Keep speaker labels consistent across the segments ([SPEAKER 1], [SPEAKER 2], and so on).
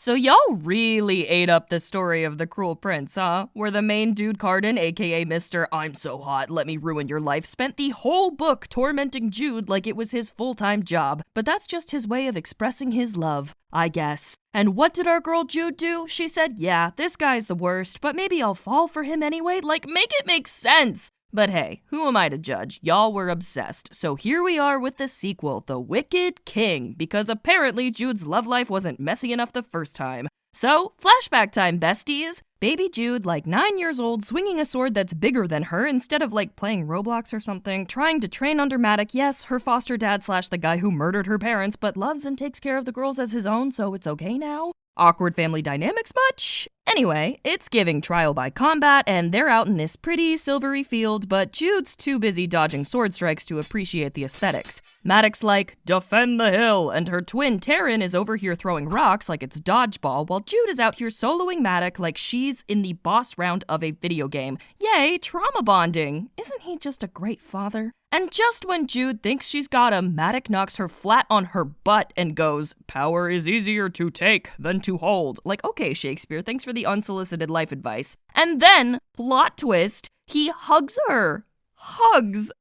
[SPEAKER 1] So y'all really ate up the story of The Cruel Prince, huh? Where the main dude Cardan, aka Mr. I'm so hot, let me ruin your life, spent the whole book tormenting Jude like it was his full-time job. But that's just his way of expressing his love, I guess. And what did our girl Jude do? She said, yeah, this guy's the worst, but maybe I'll fall for him anyway. Like, make it make sense. But hey, who am I to judge? Y'all were obsessed. So here we are with the sequel, The Wicked King, because apparently Jude's love life wasn't messy enough the first time. So, flashback time, besties. Baby Jude, like 9 years old, swinging a sword that's bigger than her instead of like playing Roblox or something, trying to train under Matic, yes, her foster dad / the guy who murdered her parents, but loves and takes care of the girls as his own, so it's okay now. Awkward family dynamics much? Anyway, it's giving trial by combat, and they're out in this pretty, silvery field, but Jude's too busy dodging sword strikes to appreciate the aesthetics. Maddox like, defend the hill, and her twin Taryn is over here throwing rocks like it's dodgeball, while Jude is out here soloing Maddox like she's in the boss round of a video game. Yay, trauma bonding! Isn't he just a great father? And just when Jude thinks she's got him, Maddox knocks her flat on her butt and goes, power is easier to take than to hold. Like, okay, Shakespeare, thanks for the unsolicited life advice. And then, plot twist, he hugs her. Hugs.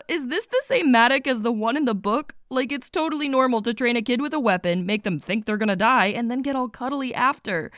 [SPEAKER 1] Is this the same Maddox as the one in the book? Like, it's totally normal to train a kid with a weapon, make them think they're gonna die, and then get all cuddly after.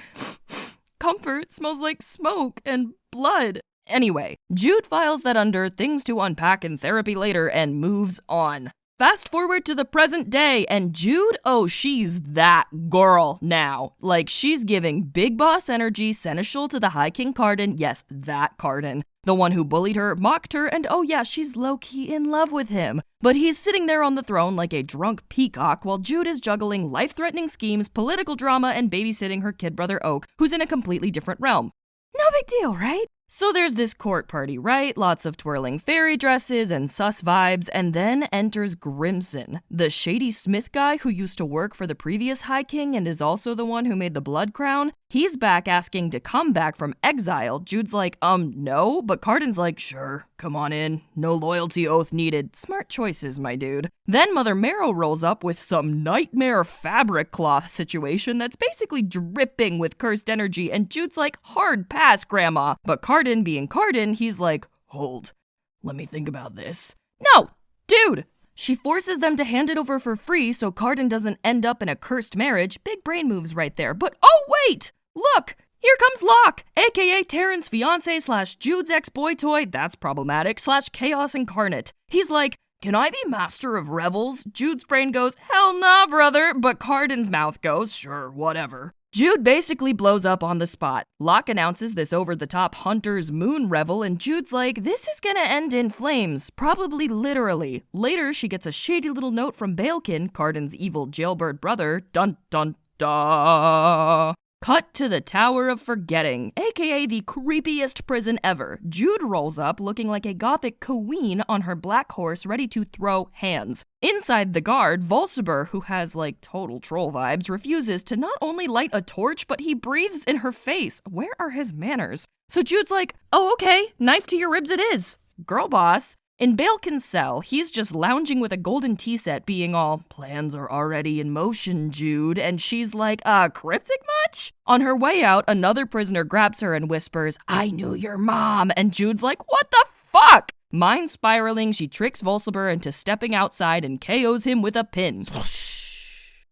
[SPEAKER 1] Comfort smells like smoke and blood. Anyway, Jude files that under things to unpack in therapy later and moves on. Fast forward to the present day, and Jude, oh, she's that girl now. Like, she's giving big boss energy, seneschal to the High King Cardan, yes, that Cardan. The one who bullied her, mocked her, and oh yeah, she's low-key in love with him. But he's sitting there on the throne like a drunk peacock while Jude is juggling life-threatening schemes, political drama, and babysitting her kid brother Oak, who's in a completely different realm. No big deal, right? So there's this court party, right? Lots of twirling fairy dresses and sus vibes, and then enters Grimson, the shady Smith guy who used to work for the previous High King and is also the one who made the blood crown. He's back asking to come back from exile. Jude's like, no, but Cardan's like, sure, come on in. No loyalty oath needed. Smart choices, my dude. Then Mother Marrow rolls up with some nightmare fabric cloth situation that's basically dripping with cursed energy, and Jude's like, hard pass, Grandma. But Cardan being Cardan, he's like, hold, let me think about this. No, dude! She forces them to hand it over for free so Cardan doesn't end up in a cursed marriage. Big brain moves right there. But oh wait! Look! Here comes Locke, aka Taryn's fiance / Jude's ex-boy toy, that's problematic, / chaos incarnate. He's like, can I be master of revels? Jude's brain goes, hell nah, brother, but Cardan's mouth goes, sure, whatever. Jude basically blows up on the spot. Locke announces this over-the-top Hunter's Moon Revel, and Jude's like, this is gonna end in flames, probably literally. Later, she gets a shady little note from Baelkin, Cardan's evil jailbird brother, dun dun da. Cut to the Tower of Forgetting, aka the creepiest prison ever. Jude rolls up looking like a gothic queen on her black horse ready to throw hands. Inside the guard, Volsiber, who has like total troll vibes, refuses to not only light a torch, but he breathes in her face. Where are his manners? So Jude's like, oh okay, knife to your ribs it is. Girl boss. In Baelkin's cell, he's just lounging with a golden tea set being all, plans are already in motion, Jude, and she's like, cryptic much? On her way out, another prisoner grabs her and whispers, I knew your mom, and Jude's like, what the fuck? Mind spiraling, she tricks Volsiber into stepping outside and KOs him with a pin.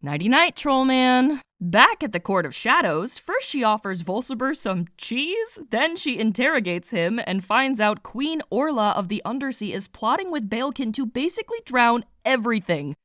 [SPEAKER 1] Nighty-night, troll man. Back at the Court of Shadows, first she offers Volsiber some cheese, then she interrogates him and finds out Queen Orla of the Undersea is plotting with Baelkin to basically drown everything.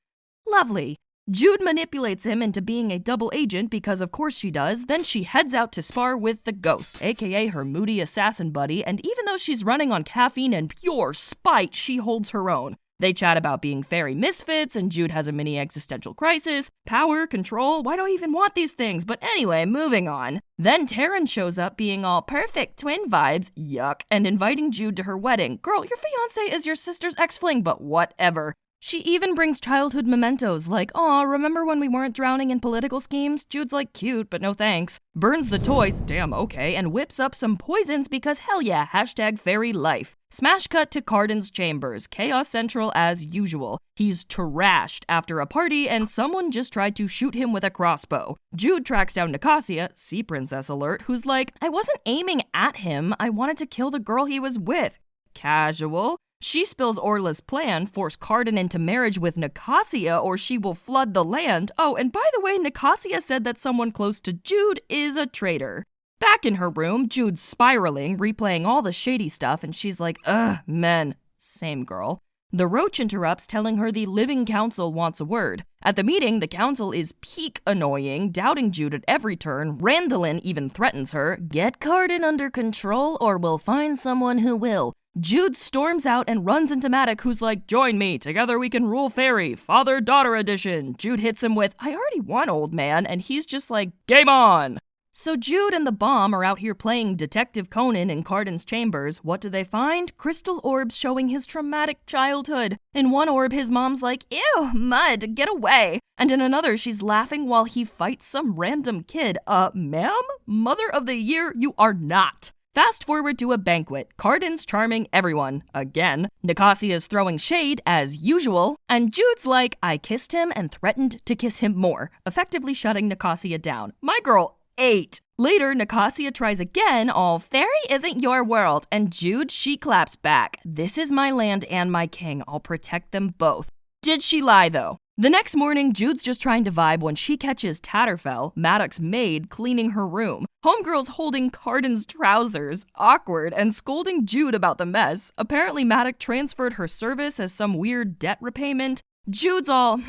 [SPEAKER 1] Lovely. Jude manipulates him into being a double agent because of course she does, then she heads out to spar with the Ghost, aka her moody assassin buddy, and even though she's running on caffeine and pure spite, she holds her own. They chat about being fairy misfits, and Jude has a mini existential crisis. Power, control, why do I even want these things? But anyway, moving on. Then Taryn shows up being all perfect twin vibes, yuck, and inviting Jude to her wedding. Girl, your fiance is your sister's ex-fling, but whatever. She even brings childhood mementos like, aw, remember when we weren't drowning in political schemes? Jude's like, cute, but no thanks. Burns the toys, damn okay, and whips up some poisons because hell yeah, hashtag fairy life. Smash cut to Cardan's chambers, chaos central as usual. He's trashed after a party and someone just tried to shoot him with a crossbow. Jude tracks down Nicasia, sea princess alert, who's like, I wasn't aiming at him, I wanted to kill the girl he was with. Casual. She spills Orla's plan, force Cardan into marriage with Nicasia or she will flood the land. Oh, and by the way, Nicasia said that someone close to Jude is a traitor. Back in her room, Jude's spiraling, replaying all the shady stuff, and she's like, ugh, men. Same girl. The roach interrupts, telling her the living council wants a word. At the meeting, the council is peak annoying, doubting Jude at every turn. Randolin even threatens her, get Cardan under control or we'll find someone who will. Jude storms out and runs into Maddox, who's like, join me, together we can rule fairy, father-daughter edition. Jude hits him with, I already won, old man, and he's just like, game on! So Jude and the bomb are out here playing Detective Conan in Cardan's chambers. What do they find? Crystal orbs showing his traumatic childhood. In one orb, his mom's like, ew, mud, get away. And in another, she's laughing while he fights some random kid. Ma'am? Mother of the year, you are not. Fast forward to a banquet. Cardan's charming everyone. Again. Nicasia's throwing shade, as usual. And Jude's like, I kissed him and threatened to kiss him more, effectively shutting Nicasia down. My girl 8. Later, Nicasia tries again, all, fairy isn't your world. And Jude, she claps back. This is my land and my king. I'll protect them both. Did she lie, though? The next morning, Jude's just trying to vibe when she catches Tatterfell, Maddox's maid, cleaning her room. Homegirl's holding Cardan's trousers, awkward, and scolding Jude about the mess. Apparently, Maddox transferred her service as some weird debt repayment. Jude's all,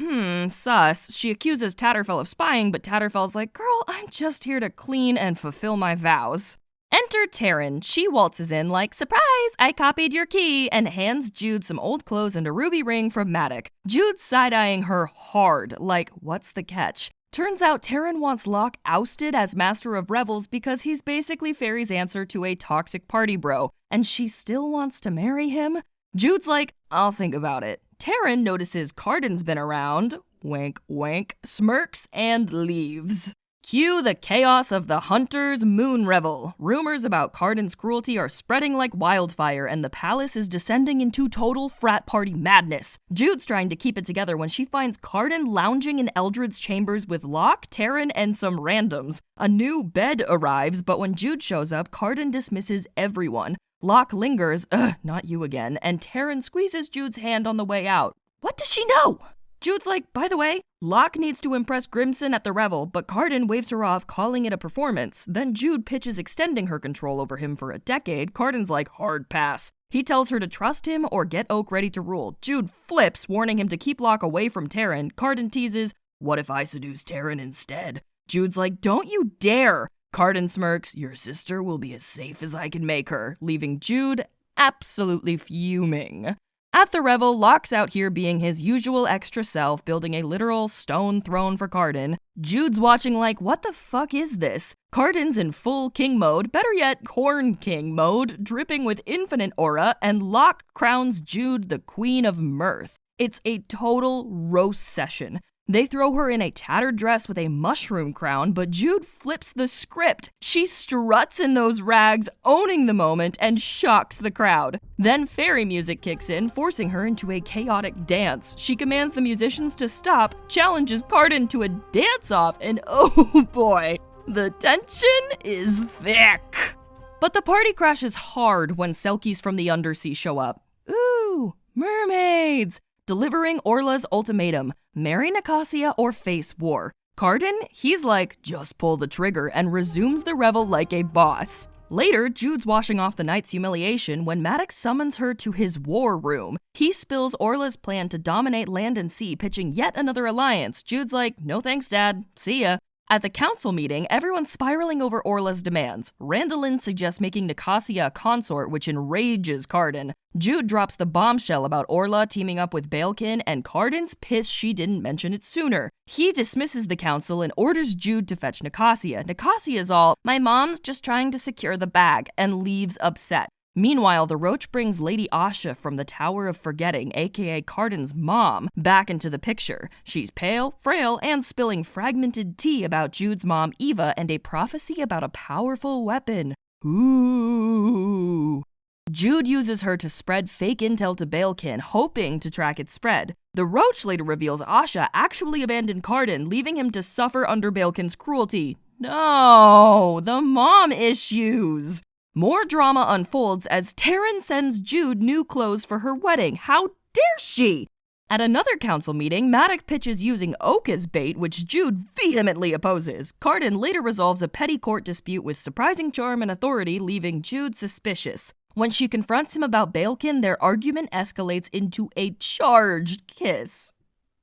[SPEAKER 1] sus. She accuses Tatterfell of spying, but Tatterfell's like, girl, I'm just here to clean and fulfill my vows. Enter Taryn. She waltzes in like, surprise, I copied your key, and hands Jude some old clothes and a ruby ring from Maddox. Jude's side-eyeing her hard, like, what's the catch? Turns out Taryn wants Locke ousted as Master of Revels because he's basically Fairy's answer to a toxic party bro, and she still wants to marry him? Jude's like, I'll think about it. Taryn notices Cardan's been around, wink wink, smirks, and leaves. Cue the chaos of the Hunter's Moon Revel. Rumors about Cardan's cruelty are spreading like wildfire, and the palace is descending into total frat party madness. Jude's trying to keep it together when she finds Cardan lounging in Eldred's chambers with Locke, Taryn, and some randoms. A new bed arrives, but when Jude shows up, Cardan dismisses everyone. Locke lingers, not you again, and Taryn squeezes Jude's hand on the way out. What does she know? Jude's like, by the way, Locke needs to impress Grimson at the Revel, but Cardan waves her off, calling it a performance. Then Jude pitches extending her control over him for a decade. Cardan's like, hard pass. He tells her to trust him or get Oak ready to rule. Jude flips, warning him to keep Locke away from Taryn. Cardan teases, what if I seduce Taryn instead? Jude's like, don't you dare. Cardan smirks, your sister will be as safe as I can make her, leaving Jude absolutely fuming. At the Revel, Locke's out here being his usual extra self, building a literal stone throne for Cardan. Jude's watching like, what the fuck is this? Cardan's in full king mode, better yet, corn king mode, dripping with infinite aura, and Locke crowns Jude the queen of mirth. It's a total roast session. They throw her in a tattered dress with a mushroom crown, but Jude flips the script. She struts in those rags, owning the moment, and shocks the crowd. Then fairy music kicks in, forcing her into a chaotic dance. She commands the musicians to stop, challenges Cardan to a dance-off, and oh boy, the tension is thick. But the party crashes hard when Selkies from the Undersea show up. Ooh, mermaids! Delivering Orla's ultimatum, marry Nicasia or face war. Cardan, he's like, just pull the trigger, and resumes the revel like a boss. Later, Jude's washing off the night's humiliation when Maddox summons her to his war room. He spills Orla's plan to dominate land and sea, pitching yet another alliance. Jude's like, no thanks, Dad. See ya. At the council meeting, everyone's spiraling over Orla's demands. Randolin suggests making Nicasia a consort, which enrages Cardan. Jude drops the bombshell about Orla teaming up with Balekin, and Cardan's pissed she didn't mention it sooner. He dismisses the council and orders Jude to fetch Nicasia. Nicasia's all, my mom's just trying to secure the bag, and leaves upset. Meanwhile, the roach brings Lady Asha from the Tower of Forgetting, aka Cardan's mom, back into the picture. She's pale, frail, and spilling fragmented tea about Jude's mom, Eva, and a prophecy about a powerful weapon. Ooh. Jude uses her to spread fake intel to Balekin, hoping to track its spread. The roach later reveals Asha actually abandoned Cardan, leaving him to suffer under Balekin's cruelty. No, the mom issues. More drama unfolds as Taryn sends Jude new clothes for her wedding. How dare she? At another council meeting, Maddox pitches using oak as bait, which Jude vehemently opposes. Cardan later resolves a petty court dispute with surprising charm and authority, leaving Jude suspicious. When she confronts him about Balekin, their argument escalates into a charged kiss.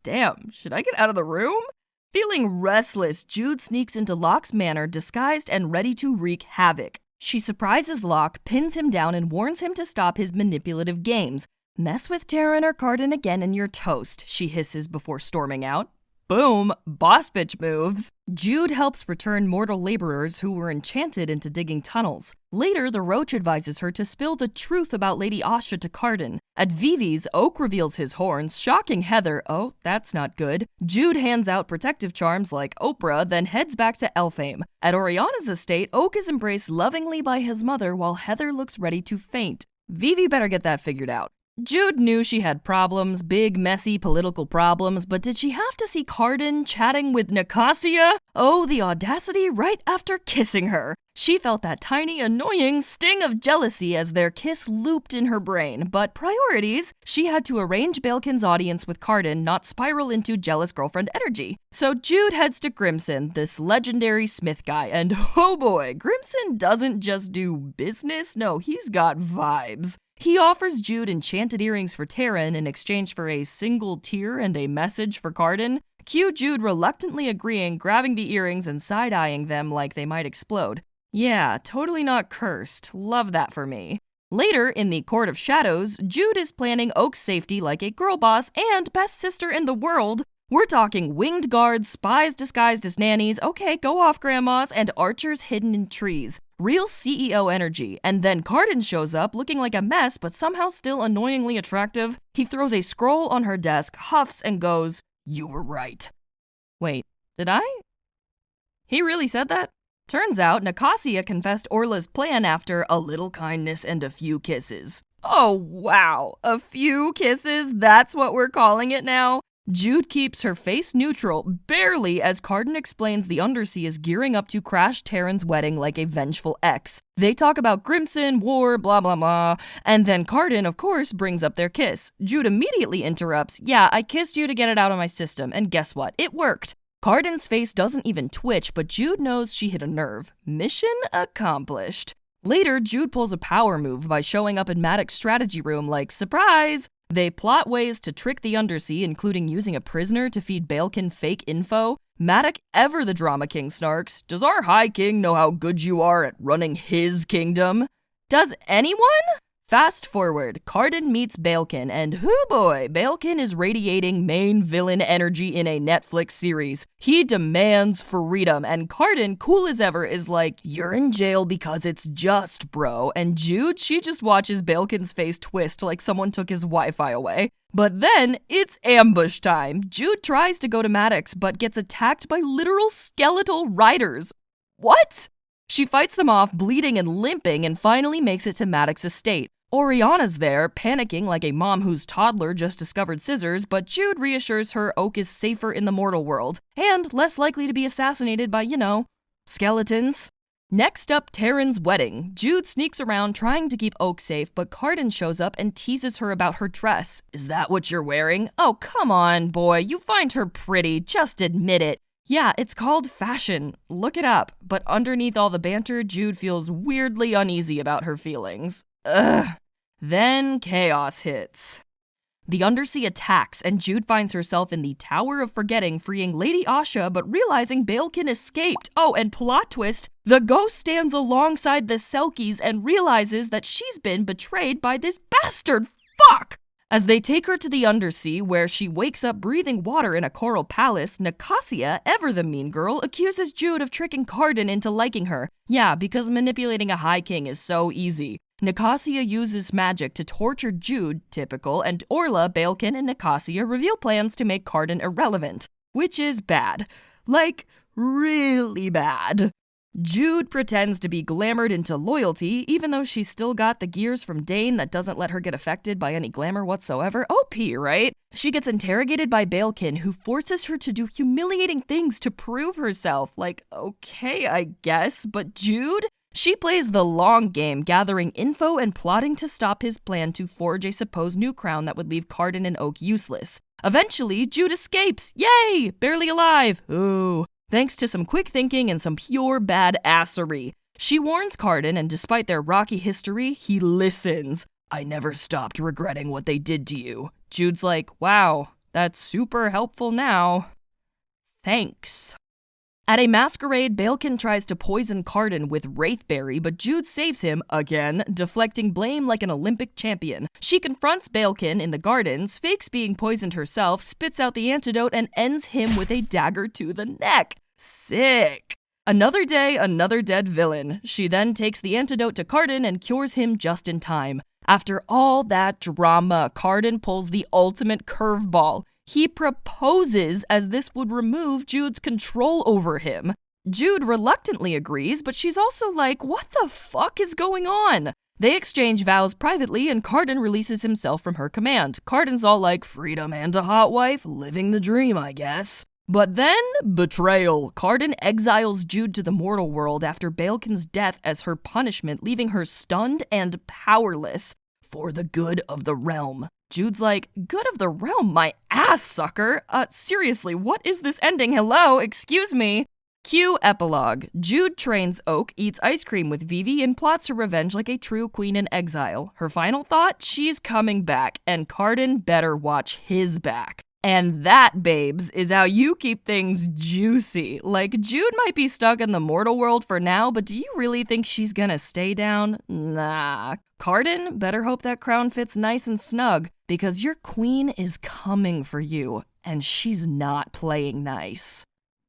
[SPEAKER 1] Damn, should I get out of the room? Feeling restless, Jude sneaks into Locke's manor, disguised and ready to wreak havoc. She surprises Locke, pins him down, and warns him to stop his manipulative games. Mess with Taryn or Cardan again and you're toast, she hisses before storming out. Boom, boss bitch moves. Jude helps return mortal laborers who were enchanted into digging tunnels. Later, the roach advises her to spill the truth about Lady Asha to Cardan. At Vivi's, Oak reveals his horns, shocking Heather. Oh, that's not good. Jude hands out protective charms like Oprah, then heads back to Elfame. At Oriana's estate, Oak is embraced lovingly by his mother while Heather looks ready to faint. Vivi better get that figured out. Jude knew she had problems, big, messy political problems, but did she have to see Cardan chatting with Nicasia? Oh, the audacity right after kissing her. She felt that tiny, annoying sting of jealousy as their kiss looped in her brain, but priorities, she had to arrange Balekin's audience with Cardan, not spiral into jealous girlfriend energy. So Jude heads to Grimson, this legendary smith guy, and oh boy, Grimson doesn't just do business, no, he's got vibes. He offers Jude enchanted earrings for Taryn in exchange for a single tear and a message for Cardan. Cue Jude reluctantly agreeing, grabbing the earrings and side-eyeing them like they might explode. Yeah, totally not cursed. Love that for me. Later, in the Court of Shadows, Jude is planning Oak's safety like a girl boss and best sister in the world. We're talking winged guards, spies disguised as nannies, okay, go off grandmas, and archers hidden in trees. Real CEO energy. And then Cardan shows up looking like a mess but somehow still annoyingly attractive. He throws a scroll on her desk, huffs, and goes, "You were right." Wait, did I? He really said that? Turns out Nicasia confessed Orla's plan after a little kindness and a few kisses. Oh wow, a few kisses? That's what we're calling it now? Jude keeps her face neutral, barely, as Cardan explains the Undersea is gearing up to crash Taryn's wedding like a vengeful ex. They talk about Grimson, war, blah blah blah, and then Cardan, of course, brings up their kiss. Jude immediately interrupts, "Yeah, I kissed you to get it out of my system, and guess what? It worked." Cardan's face doesn't even twitch, but Jude knows she hit a nerve. Mission accomplished. Later, Jude pulls a power move by showing up in Maddox's strategy room like, surprise! They plot ways to trick the Undersea, including using a prisoner to feed Balekin fake info. Maddox, ever the drama king, snarks, "Does our High King know how good you are at running his kingdom?" Does anyone? Fast forward, Cardan meets Balekin, and hoo boy, Balekin is radiating main villain energy in a Netflix series. He demands freedom, and Cardan, cool as ever, is like, "You're in jail because it's just, bro." And Jude, she just watches Balekin's face twist like someone took his Wi-Fi away. But then, it's ambush time. Jude tries to go to Maddox, but gets attacked by literal skeletal riders. What? She fights them off, bleeding and limping, and finally makes it to Maddox's estate. Oriana's there, panicking like a mom whose toddler just discovered scissors, but Jude reassures her Oak is safer in the mortal world, and less likely to be assassinated by, skeletons. Next up, Taryn's wedding. Jude sneaks around trying to keep Oak safe, but Cardan shows up and teases her about her dress. "Is that what you're wearing?" "Oh, come on, boy, you find her pretty, just admit it." "Yeah, it's called fashion. Look it up." But underneath all the banter, Jude feels weirdly uneasy about her feelings. Ugh. Then chaos hits. The Undersea attacks, and Jude finds herself in the Tower of Forgetting, freeing Lady Asha, but realizing Balekin escaped. Oh, and plot twist, the ghost stands alongside the Selkies and realizes that she's been betrayed by this bastard. Fuck! As they take her to the Undersea, where she wakes up breathing water in a coral palace, Nicasia, ever the mean girl, accuses Jude of tricking Cardan into liking her. Yeah, because manipulating a High King is so easy. Nicasia uses magic to torture Jude, typical, and Orla, Baelkin, and Nicasia reveal plans to make Cardan irrelevant, which is bad. Like, really bad. Jude pretends to be glamored into loyalty, even though she's still got the gears from Dane that doesn't let her get affected by any glamour whatsoever. OP, right? She gets interrogated by Baelkin, who forces her to do humiliating things to prove herself. Like, okay, I guess, but Jude? She plays the long game, gathering info and plotting to stop his plan to forge a supposed new crown that would leave Cardan and Oak useless. Eventually, Jude escapes! Yay! Barely alive! Ooh. Thanks to some quick thinking and some pure badassery. She warns Cardan, and despite their rocky history, he listens. I never stopped regretting what they did to you. Jude's like, wow, that's super helpful now. Thanks. At a masquerade, Baelkin tries to poison Cardan with Wraithberry, but Jude saves him, again, deflecting blame like an Olympic champion. She confronts Baelkin in the gardens, fakes being poisoned herself, spits out the antidote, and ends him with a dagger to the neck. Sick. Another day, another dead villain. She then takes the antidote to Cardan and cures him just in time. After all that drama, Cardan pulls the ultimate curveball. He proposes, as this would remove Jude's control over him. Jude reluctantly agrees, but she's also like, what the fuck is going on? They exchange vows privately, and Cardan releases himself from her command. Cardan's all like, freedom and a hot wife, living the dream, I guess. But then, betrayal. Cardan exiles Jude to the mortal world after Baelkin's death as her punishment, leaving her stunned and powerless. For the good of the realm. Jude's like, good of the realm, my ass, sucker. Seriously, what is this ending? Hello, excuse me. Cue epilogue. Jude trains Oak, eats ice cream with Vivi, and plots her revenge like a true queen in exile. Her final thought? She's coming back, and Cardan better watch his back. And that, babes, is how you keep things juicy. Like, Jude might be stuck in the mortal world for now, but do you really think she's gonna stay down? Nah. Cardan, better hope that crown fits nice and snug, because your queen is coming for you, and she's not playing nice.